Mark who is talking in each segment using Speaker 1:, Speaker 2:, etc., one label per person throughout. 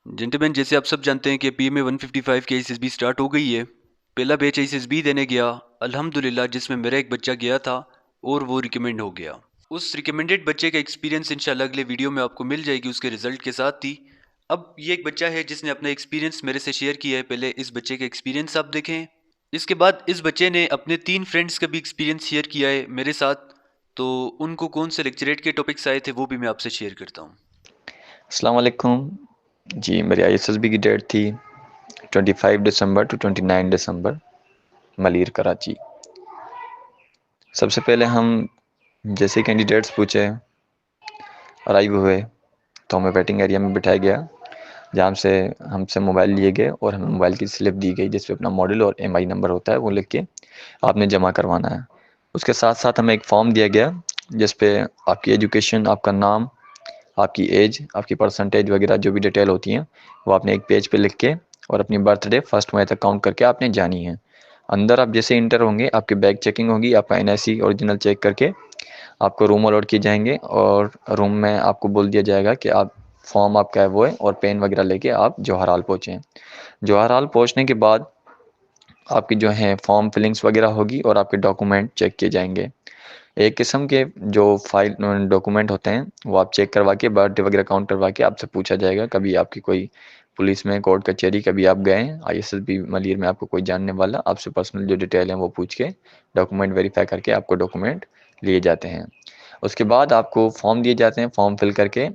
Speaker 1: Gentleman, जैसे आप सब जानते हैं कि पीएमए 155 की एसएसबी स्टार्ट हो गई है। पहला बैच एसएसबी देने गया, अल्हम्दुलिल्लाह, जिसमें मेरा एक बच्चा गया था और वो रिकमेंड हो गया। उस रिकमेंडेड बच्चे का एक्सपीरियंस इंशाल्लाह अगले वीडियो में आपको मिल जाएगी उसके रिजल्ट के साथ ही। अब ये एक बच्चा है जिसने अपना एक्सपीरियंस मेरे से शेयर किया है। पहले इस बच्चे का एक्सपीरियंस आप देखें। इसके बाद इस बच्चे ने अपने 3 फ्रेंड्स का भी एक्सपीरियंस शेयर किया है मेरे साथ। तो उनको कौन से लेक्चरेट के टॉपिक्स आए थे वो भी मैं आपसे शेयर करता हूँ।
Speaker 2: अस्सलाम वालेकुम जी। मेरी आईएसएसबी की डेट थी 25 दिसंबर टू 29 दिसंबर, मलीर कराची। सबसे पहले हम जैसे कैंडिडेट्स पूछे अराइव हुए तो हमें वेटिंग एरिया में बिठाया गया, जहाँ से हमसे मोबाइल लिए गए और हमें मोबाइल की स्लिप दी गई जिस पे अपना मॉडल और एमआई नंबर होता है वो लिख के आपने जमा करवाना है। उसके साथ साथ हमें एक फॉर्म दिया गया जिस पे आपकी एजुकेशन, आपका नाम, आपकी एज, आपकी परसेंटेज वगैरह जो भी डिटेल होती हैं वो आपने एक पेज पे लिख के और अपनी बर्थडे 1 मई तक काउंट करके आपने जानी है। अंदर आप जैसे इंटर होंगे आपकी बैग चेकिंग होगी, आपका एनआईसी ओरिजिनल चेक करके आपको रूम अलॉट किए जाएंगे और रूम में आपको बोल दिया जाएगा कि आप फॉर्म आपका है वो है और पेन वगैरह लेके आप जवाहरलाल पहुँचें। जवाहरलाल पहुँचने के बाद आपकी जो है फॉर्म फिलिंग्स वगैरह होगी और आपके डॉक्यूमेंट चेक किए जाएंगे। एक किस्म के जो फाइल डॉक्यूमेंट होते हैं वो आप चेक करवा के बर्थडे वगैरह काउंट करवा के आपसे पूछा जाएगा। कभी आपकी कोई पुलिस में कोर्ट कचहरी कभी आप गए आईएसएसबी मलिर में, आपको कोई जानने वाला आपसे पर्सनल जो डिटेल है वो पूछ के डॉक्यूमेंट वेरीफाई करके आपको डॉक्यूमेंट लिए जाते हैं। उसके बाद आपको फॉर्म दिए जाते हैं। फॉर्म फिल करके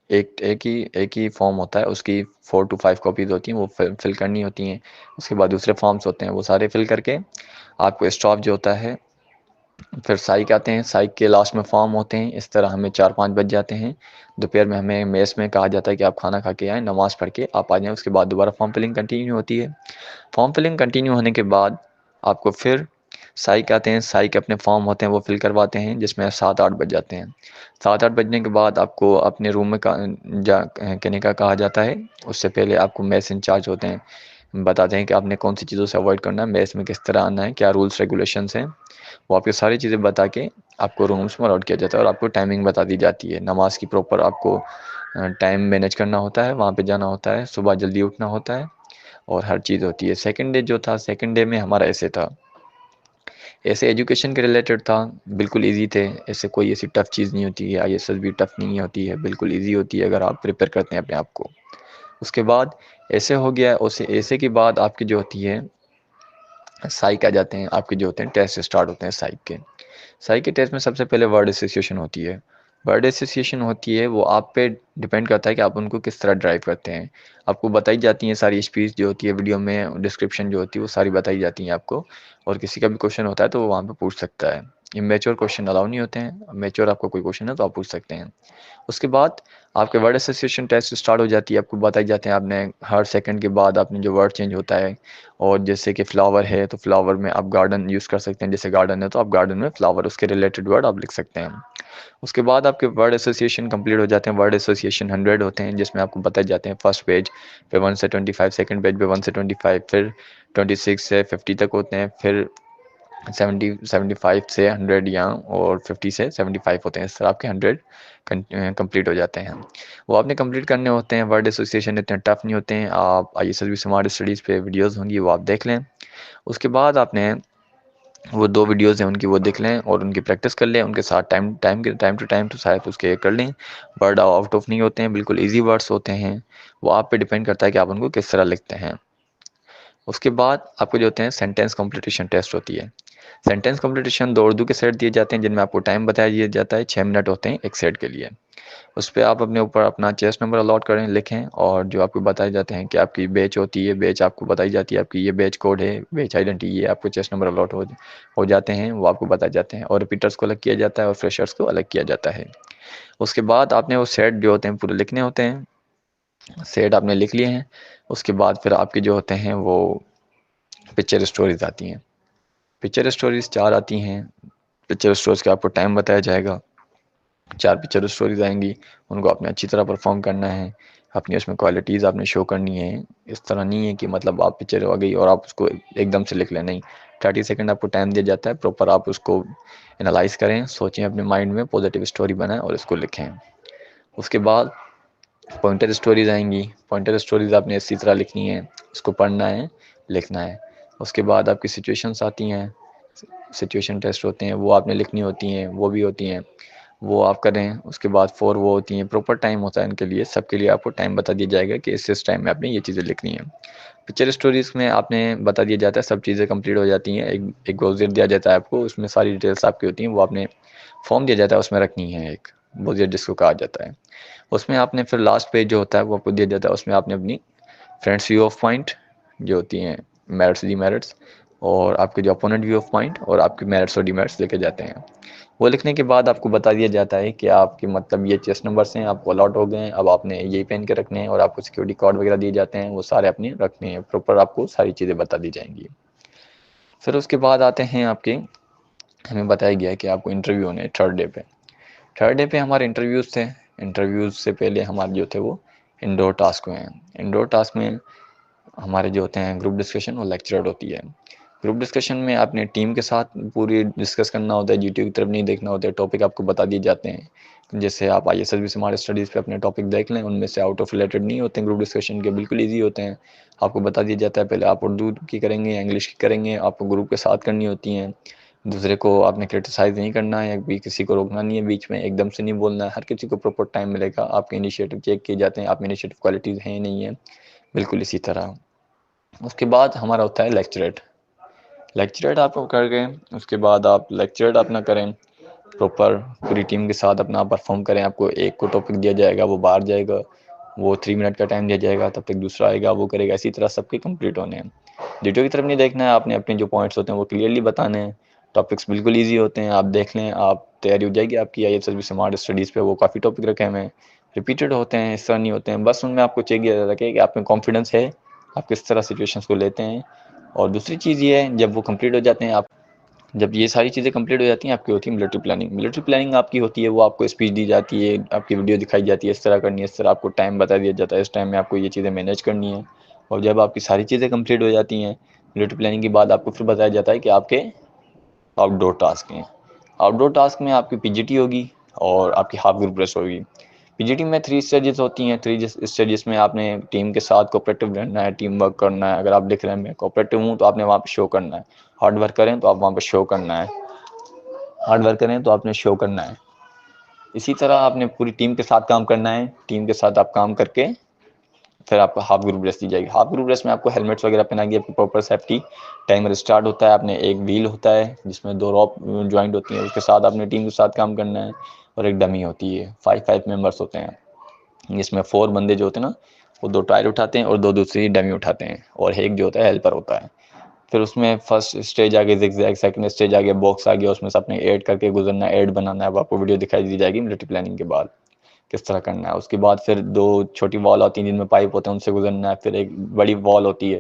Speaker 2: एक ही फॉर्म होता है, उसकी 4 to 5 कॉपीज होती हैं, वो फिल करनी होती हैं। उसके बाद दूसरे फॉर्म्स होते हैं वो सारे फिल करके आपको स्टॉप जो होता है, फिर साइक आते हैं, साइक के लास्ट में फॉर्म होते हैं। इस तरह हमें 4-5 बज जाते हैं। दोपहर में हमें मेस में कहा जाता है कि आप खाना खा के आएँ, नमाज़ पढ़ के आप आ जाएँ। उसके बाद दोबारा फॉर्म फिलिंग कंटिन्यू होती है। फॉर्म फिलिंग कंटिन्यू होने के बाद आपको फिर साइक आते हैं, साइक अपने फॉर्म होते हैं वो फिल करवाते हैं जिसमें 7-8 बज जाते हैं। 7-8 बजने के बाद आपको अपने रूम में कहने का कहा जाता है। उससे पहले आपको मेस इंचार्ज होते हैं, बताते हैं कि आपने कौन सी चीज़ों से अवॉइड करना है, मेस में किस तरह आना है, क्या रूल्स रेगुलेशंस हैं। वो आपको सारी चीज़ें बता के आपको रूम्स में अलॉट किया जाता है और आपको टाइमिंग बता दी जाती है। नमाज की प्रॉपर आपको टाइम मैनेज करना होता है, वहाँ पे जाना होता है, सुबह जल्दी उठना होता है और हर चीज़ होती है। सेकंड डे जो था, सेकंड डे में हमारा ऐसे था, ऐसे एजुकेशन के रिलेटेड था, बिल्कुल इजी थे। ऐसे कोई ऐसी टफ़ चीज़ नहीं होती है, आईएसएस भी टफ़ नहीं होती है, बिल्कुल इजी होती है अगर आप प्रिपेयर करते हैं अपने आप को। उसके बाद ऐसे हो गया, उसे ऐसे के बाद आपकी जो होती है साइक आ जाते हैं। आपके जो होते हैं टेस्ट स्टार्ट होते हैं साइक के। साइक के टेस्ट में सबसे पहले वर्ड एसोसिएशन होती है। वर्ड एसोसिएशन होती है वो आप पे डिपेंड करता है कि आप उनको किस तरह ड्राइव करते हैं। आपको बताई जाती हैं सारी स्पीच जो होती है, वीडियो में डिस्क्रिप्शन जो होती है वो सारी बताई जाती हैं आपको। और किसी का भी क्वेश्चन होता है तो वो वहाँ पे पूछ सकता है। इमेच्योर क्वेश्चन अलाउ नहीं होते हैं, मेच्योर आपको कोई क्वेश्चन है तो आप पूछ सकते हैं। उसके बाद आपके वर्ड एसोसिएशन टेस्ट स्टार्ट हो जाती है। आपको बताई जाते हैं, आपने हर सेकंड के बाद आपने जो वर्ड चेंज होता है। और जैसे कि फ्लावर है तो फ्लावर में आप गार्डन यूज़ कर सकते हैं, जैसे गार्डन है तो आप गार्डन में फ्लावर, उसके रिलेटेड वर्ड आप लिख सकते हैं। उसके बाद आपके वर्ड एसोसिएशन कंप्लीट हो जाते हैं। वर्ड एसोसिएशन 100 होते हैं जिसमें आपको बताए जाते हैं फर्स्ट पेज पे 1 से 25, सेकंड पेज पे 1 से 25, फिर 26 से 50 तक होते हैं, फिर 75 से 100 या और 50 से 75 होते हैं। इस तरह आपके 100 कंप्लीट हो जाते हैं। वो आपने कंप्लीट करने होते हैं। वर्ड एसोसिएशन इतने टफ नहीं होते हैं। आप आईएसएल स्मार्ट स्टडीज़ पे वीडियोस होंगी वो आप देख लें। उसके बाद आपने वो 2 वीडियोस हैं उनकी वो देख लें और उनकी प्रैक्टिस कर लें। उनके साथ टाइम टू शायद उसके कर लें। वर्ड आउट ऑफ नहीं होते हैं, बिल्कुल ईजी वर्ड्स होते हैं। वो आप पे डिपेंड करता है कि आप उनको किस तरह लिखते हैं। उसके बाद आपको जो होते हैं सेंटेंस कॉम्प्लीटेशन टेस्ट होती है। सेंटेंस कॉम्प्लीटेशन 2 उर्दू के सेट दिए जाते हैं जिनमें आपको टाइम बताया दिया जाता है, 6 मिनट होते हैं एक सेट के लिए। उस पे आप अपने ऊपर अपना चेस्ट नंबर अलॉट करें, लिखें और जो आपको बताए जाते हैं कि आपकी बैच होती है, बैच आपको बताई जाती है, आपकी ये बैच कोड है, बैच आइडेंटिटी, ये आपको चेस्ट नंबर अलॉट हो जाते हैं, वो आपको बताए जाते हैं। और रिपीटर्स को अलग किया जाता है और फ्रेशर्स को अलग किया जाता है। उसके बाद आपने वो सेट जो होते हैं पूरे लिखने होते हैं। सेट आपने लिख लिए हैं। उसके बाद फिर आपके जो होते हैं वो पिक्चर स्टोरीज आती हैं। पिक्चर स्टोरीज 4 आती हैं। पिक्चर स्टोरीज का आपको टाइम बताया जाएगा। 4 पिक्चर स्टोरीज आएंगी, उनको आपने अच्छी तरह परफॉर्म करना है। अपनी उसमें क्वालिटीज़ आपने शो करनी है। इस तरह नहीं है कि मतलब आप पिक्चर आ गई और आप उसको एकदम से लिख लें, नहीं। 30 सेकंड आपको टाइम दिया जाता है, प्रॉपर आप उसको एनालाइज करें, सोचें अपने माइंड में, पॉजिटिव स्टोरी बनाएं और इसको लिखें। उसके बाद पॉइंटर स्टोरीज आएंगी। पॉइंटर स्टोरीज आपने इसी तरह लिखनी है, इसको पढ़ना है, लिखना है। उसके बाद आपकी सिचुएशंस आती हैं, सिचुएशन टेस्ट होते हैं, वो आपने लिखनी होती हैं, वो भी होती हैं, वो आप करें। उसके बाद 4 वो होती हैं, प्रॉपर टाइम होता है इनके लिए, सबके लिए आपको टाइम बता दिया जाएगा कि इस टाइम में आपने ये चीज़ें लिखनी है। पिक्चर स्टोरीज में आपने बता दिया जाता है, सब चीज़ें कंप्लीट हो जाती हैं। एक ब्राउज़र दिया जाता है आपको, उसमें सारी डिटेल्स आपकी होती हैं, वो आपने फॉर्म दिया जाता है, उसमें रखनी है, एक ब्राउज़र जिसको कहा जाता है। उसमें आपने फिर लास्ट पेज जो होता है वो आपको दिया जाता है, उसमें आपने अपनी फ्रेंड्स व्यू ऑफ पॉइंट जो होती हैं, मेरिट्स डीमेरिट्स, और आपके जो अपोनेंट व्यू ऑफ पॉइंट और आपके मेरिट्स और डीमेरिट्स लेके जाते हैं। वो लिखने के बाद आपको बता दिया जाता है कि आपके मतलब ये चेस नंबर्स हैं, आपको अलॉट हो गए हैं, अब आपने यही पहन के रखने हैं, और आपको सिक्योरिटी कार्ड वगैरह दिए जाते हैं, वो सारे अपने रखने हैं, प्रॉपर आपको सारी चीज़ें बता दी जाएंगी। फिर उसके बाद आते हैं आपके, हमें बताया गया है कि आपको इंटरव्यू होने 3rd डे पे। 3rd डे पे हमारे इंटरव्यूज़ थे। इंटरव्यूज़ से पहले हमारे जो थे वो इंडोर टास्क हुए हैं। इंडोर टास्क में हमारे जो होते हैं ग्रुप डिस्कशन और लेक्चर होती है। ग्रुप डिस्कशन में आपने टीम के साथ पूरी डिस्कस करना होता है, जीटीयू की तरफ नहीं देखना होता है, टॉपिक आपको बता दिए जाते हैं। जैसे आप आईएसएस स्मार्ट स्टडीज़ पे अपने टॉपिक देख लें, उनमें से आउट ऑफ रिलेटेड नहीं होते हैं ग्रुप डिस्कशन के, बिल्कुल ईजी होते हैं। आपको बता दिया जाता है पहले आप उर्दू की करेंगे या इंग्लिश की करेंगे, आपको ग्रुप के साथ करनी होती हैं। दूसरे को आपने क्रिटिसाइज़ नहीं करना है, भी किसी को रोकना नहीं है, बीच में एकदम से नहीं बोलना है, हर किसी को प्रॉपर टाइम मिलेगा। आपके इनिशिएटिव चेक किए जाते हैं, आप इनिशिएटिव क्वालिटीज़ हैं नहीं है, बिल्कुल इसी तरह। उसके बाद हमारा होता है लेक्चरेट। लेक्चरेट आपको कर गए, उसके बाद आप लेक्चरेट अपना करें, प्रॉपर पूरी टीम के साथ अपना परफॉर्म करें। आपको एक को टॉपिक दिया जाएगा, वो बाहर जाएगा, वो 3 मिनट का टाइम दिया जाएगा, तब तक दूसरा आएगा, वो करेगा। इसी तरह सबके कंप्लीट होने हैं। वीडियो की तरफ नहीं देखना है आपने, अपने जो पॉइंट्स होते हैं वो क्लियरली बताने हैं। टॉपिक्स बिल्कुल ईजी होते हैं, आप देख लें, आप तैयारी हो जाएगी आपकी ISSB स्मार्ट स्टडीज़ पे। वो काफ़ी टॉपिक रखे हुए हैं, रिपीटेड होते हैं, इस तरह नहीं होते हैं। बस उनमें आपको चेक किया जाता है कि आप में कॉन्फिडेंस है, आप किस तरह सिचुएशंस को लेते हैं। और दूसरी चीज़ ये है, जब वो कंप्लीट हो जाते हैं, आप जब ये सारी चीज़ें कंप्लीट हो जाती हैं, आपकी होती है मिलिट्री प्लानिंग। मिलिट्री प्लानिंग आपकी होती है, वो आपको स्पीच दी जाती है, आपकी वीडियो दिखाई जाती है, इस तरह करनी है, इस तरह आपको टाइम बता दिया जाता है, इस टाइम में आपको ये चीज़ें मैनेज करनी है। और जब आपकी सारी चीज़ें कंप्लीट हो जाती हैं मिलिट्री प्लानिंग के बाद, आपको फिर बताया जाता है कि आपके आउटडोर टास्क हैं। आउटडोर टास्क में आपकी पीजीटी होगी और आपकी हाफ ग्रुप रेस होगी। पीजीटी में 3 स्टेजेस होती हैं। 3 स्टेजेस में आपने टीम के साथ कोऑपरेटिव रहना है, टीम वर्क करना है। अगर आप लिख रहे हैं मैं कोऑपरेटिव हूँ, तो आपने वहाँ पे शो करना है। हार्ड वर्क करें तो आप वहाँ पे शो करना है, हार्ड वर्क करें तो आपने शो करना है। इसी तरह आपने पूरी टीम के साथ काम करना है। टीम के साथ आप काम करके फिर आपको हाफ ग्रुप रेस दी जाएगी। हाफ ग्रुप रेस में आपको हेलमेट्स वगैरह पहनाएंगे, आपकी प्रॉपर सेफ्टी। टाइमर स्टार्ट होता है, आपने एक व्हील होता है जिसमें 2 रॉप ज्वाइंट होती हैं, उसके साथ आपने टीम के साथ काम करना है। और एक डमी होती है, 5 मेंबर्स होते हैं, जिसमें 4 बंदे जो होते हैं ना, वो 2 टायर उठाते हैं और 2 दूसरी डमी उठाते हैं, और एक जो होता है हेल्पर होता है। फिर उसमें फर्स्ट स्टेज आ गया जिगजैग, सेकंड स्टेज आ गया बॉक्स आ गया, उसमें से अपने ऐड करके गुजरना है, ऐड बनाना है। अब आपको वीडियो दिखाई दी जाएगी मिलिट्री प्लानिंग के बाद किस तरह करना है। उसके बाद फिर 2 छोटी वॉल होती हैं जिनमें पाइप होते हैं, उनसे गुजरना है। फिर एक बड़ी वॉल होती है,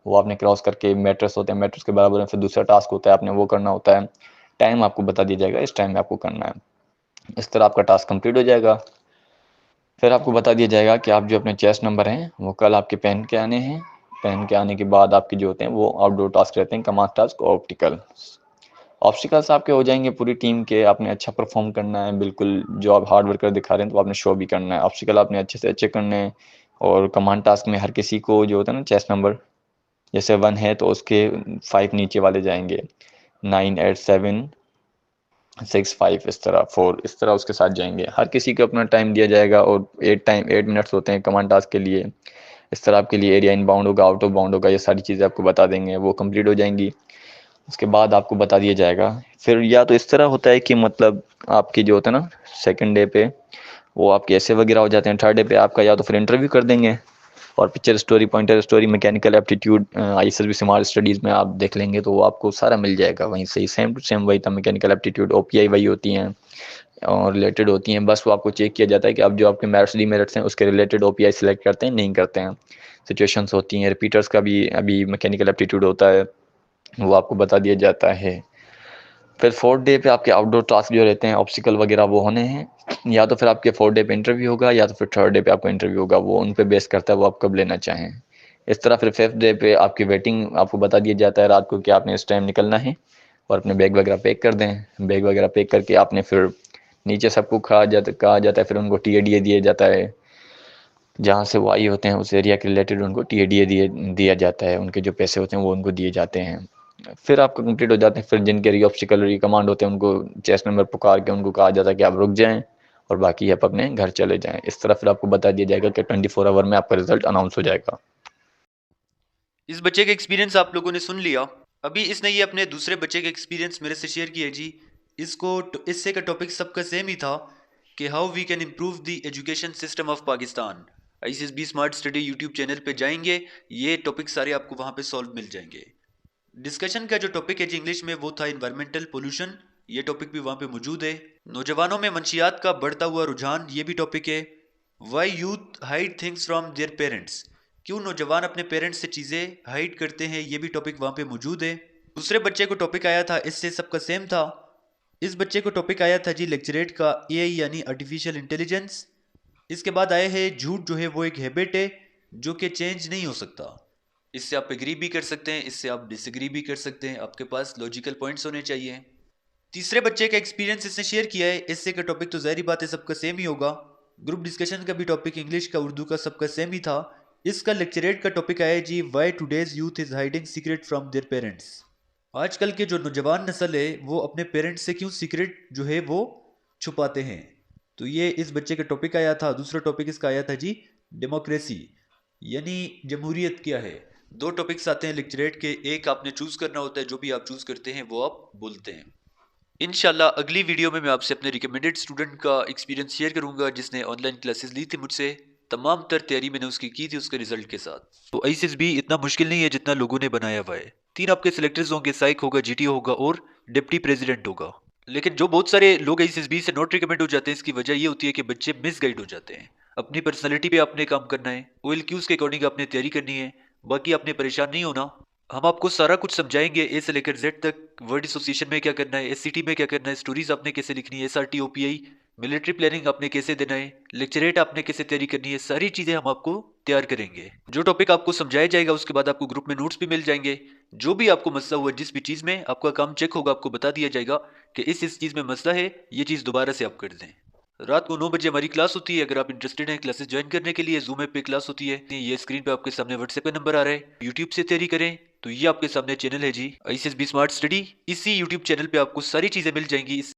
Speaker 2: वो आपने क्रॉस करके मैट्रेस होते हैं, मैट्रेस के बराबर में फिर दूसरा टास्क होता है, आपने वो करना होता है। टाइम आपको बता दिया जाएगा, इस टाइम में आपको करना है। इस तरह आपका टास्क कंप्लीट हो जाएगा। फिर आपको बता दिया जाएगा कि आप जो अपने चेस्ट नंबर हैं वो कल आपके पहन के आने हैं। पहन के आने के बाद आपके जो होते हैं वो आउटडोर टास्क रहते हैं, कमांड टास्क और ऑप्टिकल। ऑब्स्टिकल्स आपके हो जाएंगे पूरी टीम के, आपने अच्छा परफॉर्म करना है, बिल्कुल जो आप हार्ड वर्कर दिखा रहे हैं तो आपने शो भी करना है। ऑब्स्टिकल आपने अच्छे से अच्छे करने हैं। और कमांड टास्क में हर किसी को जो होता है ना चेस्ट नंबर, जैसे 1 है तो उसके 5 नीचे वाले जाएंगे, 9 8 7 6 5, इस तरह 4, इस तरह उसके साथ जाएंगे। हर किसी को अपना टाइम दिया जाएगा, और 8 मिनट्स होते हैं कमांड टास्क के लिए। इस तरह आपके लिए एरिया इन बाउंड होगा, आउट ऑफ बाउंड होगा, ये सारी चीज़ें आपको बता देंगे, वो कंप्लीट हो जाएंगी। उसके बाद आपको बता दिया जाएगा। फिर या तो इस तरह होता है कि मतलब आपकी जो होता है ना सेकंड डे पे वो आपके ऐसे वगैरह हो जाते हैं। 3rd डे पे आपका या तो फिर इंटरव्यू कर देंगे, और picture story, pointer story, mechanical aptitude, ISSB smart studies में आप देख लेंगे तो वो आपको सारा मिल जाएगा वहीं से ही, सेम टू सेम वही था। मैकेनिकल एप्टीट्यूड OPI वही होती हैं और रिलेटेड होती हैं। बस वो आपको चेक किया जाता है कि आप जो आपके मेरिट्स डीमेरिट्स हैं उसके रिलेटेड OPI सिलेक्ट करते हैं नहीं करते हैं। सिचुएशंस होती हैं, रिपीटर्स का भी अभी मैकेनिकल एप्टीट्यूड होता है, वो आपको बता दिया जाता है। फिर 4th डे पे आपके आउटडोर टास्क जो रहते हैं ऑब्स्टिकल वगैरह वो होने हैं। या तो फिर आपके 4th डे पे इंटरव्यू होगा, या तो फिर 3rd डे पे आपको इंटरव्यू होगा, वो उन पे बेस करता है वो आप कब लेना चाहें। इस तरह फिर 5th डे पे आपकी वेटिंग आपको बता दिया जाता है रात को कि आपने इस टाइम निकलना है, और अपने बैग वगैरह पैक कर दें। बैग वगैरह पैक करके आपने फिर नीचे सबको कहा जाता है, फिर उनको TADA दिया जाता है। जहाँ से वो आई होते हैं उस एरिया के रिलेटेड उनको TADA दिया जाता है, उनके जो पैसे होते हैं वो उनको दिए जाते हैं। फिर आपका कंप्लीट हो जाते हैं, फिर जिनके री-ऑब्स्टिकल कमांड होते हैं उनको चेस्ट नंबर पुकार के उनको कहा जाता है कि आप रुक जाएं और बाकी आप अपने घर चले जाएं। इस तरह फिर आपको बता दिया जाएगा कि 24 आवर में आपका रिजल्ट अनाउंस हो जाएगा।
Speaker 1: इस बच्चे का एक्सपीरियंस आप लोगों ने सुन लिया। अभी इसने ये अपने दूसरे बच्चे का एक्सपीरियंस मेरे से शेयर किया जी। इससे का टॉपिक सबका सेम ही था कि how we can improve the education system of Pakistan. ICSB smart study YouTube channel पे जाएंगे, ये टॉपिक सारे आपको वहाँ पे सॉल्व मिल जाएंगे। डिस्कशन का जो टॉपिक है जी इंग्लिश में वो था इन्वायरमेंटल पोल्यूशन, ये टॉपिक भी वहाँ पे मौजूद है। नौजवानों में मंशियात का बढ़ता हुआ रुझान, ये भी टॉपिक है। Why youth hide things from their parents, क्यों नौजवान अपने पेरेंट्स से चीज़ें हाइड करते हैं, ये भी टॉपिक वहाँ पे मौजूद है। दूसरे बच्चे को टॉपिक आया था, इससे सबका सेम था। इस बच्चे को टॉपिक आया था जी लेक्चरेट का AI यानी आर्टिफिशियल इंटेलिजेंस। इसके बाद आए हैं झूठ जो है वो एक हैबिट है जो कि चेंज नहीं हो सकता। इससे आप एग्री भी कर सकते हैं, इससे आप डिसएग्री भी कर सकते हैं, आपके पास लॉजिकल पॉइंट्स होने चाहिए। तीसरे बच्चे का एक्सपीरियंस इसने शेयर किया है। इससे का टॉपिक तो ज़ाहिर बात है सबका सेम ही होगा। ग्रुप डिस्कशन का भी टॉपिक इंग्लिश का उर्दू का सबका सेम ही था। इसका लेक्चरेट का टॉपिक आया जी why today's youth is hiding secret from their parents. आजकल के जो नौजवान नस्ल है वो अपने पेरेंट्स से क्यों सीक्रेट जो है वो छुपाते हैं, तो ये इस बच्चे का टॉपिक आया था। दूसरा टॉपिक इसका आया था जी डेमोक्रेसी यानी जमहूरियत क्या है। दो टॉपिक्स आते हैं लेक्चरेट के, एक आपने चूज करना होता है, जो भी आप चूज करते हैं वो आप बोलते हैं। इंशाल्लाह अगली वीडियो में मैं आपसे अपने रिकमेंडेड स्टूडेंट का एक्सपीरियंस शेयर करूंगा जिसने ऑनलाइन क्लासेस ली थी मुझसे। तमाम तर तैयारी मैंने उसकी की थी उसके रिजल्ट के साथ। तो ICSB इतना मुश्किल नहीं है जितना लोगों ने बनाया हुआ है। 3 आपके सिलेक्टर्स होंगे, साइक होगा, GTO होगा और डिप्टी प्रेसिडेंट होगा। लेकिन जो बहुत सारे लोग ICSB से नॉट रिकमेंड हो जाते हैं, इसकी वजह ये होती है कि बच्चे मिसगाइड हो जाते हैं। अपनी पर्सनैलिटी पे आपने काम करना है, OLQs के अकॉर्डिंग आपने तैयारी करनी है, बाकी आपने परेशान नहीं होना। हम आपको सारा कुछ समझाएंगे A से लेकर Z तक। वर्ड एसोसिएशन में क्या करना है, SCT में क्या करना है, स्टोरीज आपने कैसे लिखनी है, SRT OPI, मिलिट्री प्लानिंग आपने कैसे देना है, लेक्चरेट आपने कैसे तैयारी करनी है, सारी चीज़ें हम आपको तैयार करेंगे। जो टॉपिक आपको समझाया जाएगा उसके बाद आपको ग्रुप में नोट्स भी मिल जाएंगे। जो भी आपको मसला हुआ जिस भी चीज़ में आपका काम चेक होगा, आपको बता दिया जाएगा कि इस चीज़ में मसला है, ये चीज़ दोबारा से आप कर दें। रात को 9 बजे हमारी क्लास होती है। अगर आप इंटरेस्टेड हैं क्लासेस ज्वाइन करने के लिए, जूम ऐप पे क्लास होती है। ये स्क्रीन पे आपके सामने व्हाट्सएप का नंबर आ रहा है। यूट्यूब से तैयारी करें तो ये आपके सामने चैनल है जी ICSB स्मार्ट स्टडी। इसी यूट्यूब चैनल पे आपको सारी चीज़ें मिल जाएंगी।